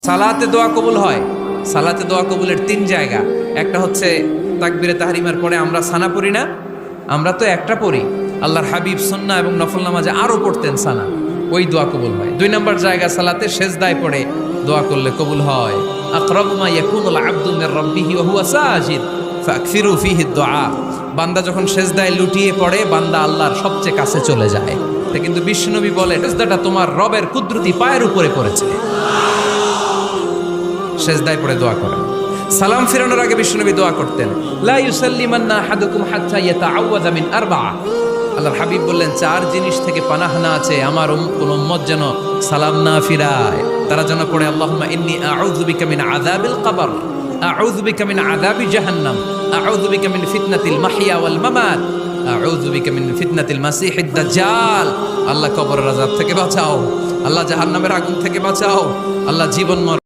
সালাতে দোয়া কবুল হয়। সালাতে দোয়া কবুলের তিন জায়গা। একটা হচ্ছে তাকবীরে তাহরিমার পরে আমরা সানা পড়ি না, আমরা তো একটা পড়ি। আল্লাহর হাবিব সুন্নাহ এবং নফল নামাজে আরো পড়তেন সানা, ওই দোয়া কবুল হয়। দুই নম্বর জায়গা সালাতে সেজদায় পড়ে দোয়া করলে কবুল হয়। আকরাবু মা ইয়াকুনুল আবদু মির রাব্বিহি ওয়া হুয়া সাজিদ ফাকসিরু ফিহি দুআ। বান্দা যখন সেজদায় লুটিয়ে পড়ে, বান্দা আল্লাহর সবচেয়ে কাছে চলে যায়। তা কিন্তু বিশ্বনবী বলে, সেজদাটা তোমার রবের কুদরতি পায়ের উপরে পড়েছে। সেজদায় পড়ে দোয়া করেন। সালাম ফিরানোর আগে বিশ্বনবী দোয়া করতেন, লা ইউসাল্লিমান্না আহাদুকুম হাত্তা ইয়াতাআওয়াযা মিন আরবাআ। আল্লাহর হাবিব বললেন, চার জিনিস থেকে পানাহ না আছে আমার কোন উম্মত যেন সালাম না ফিরায়। তারা যেন পড়ে, আল্লাহুম্মা ইন্নী আউযু বিকা মিন আযাবিল কবর, আউযু বিকা মিন আযাবি জাহান্নাম, আউযু বিকা মিন ফিতনাতিল মাহইয়া ওয়াল মামাত, আউযু বিকা মিন ফিতনাতিল মাসিহিদ দাজ্জাল। আল্লাহ কবরের আযাব থেকে বাঁচাও, আল্লাহ জাহান্নামের আগুন থেকে বাঁচাও, আল্লাহ জীবন মর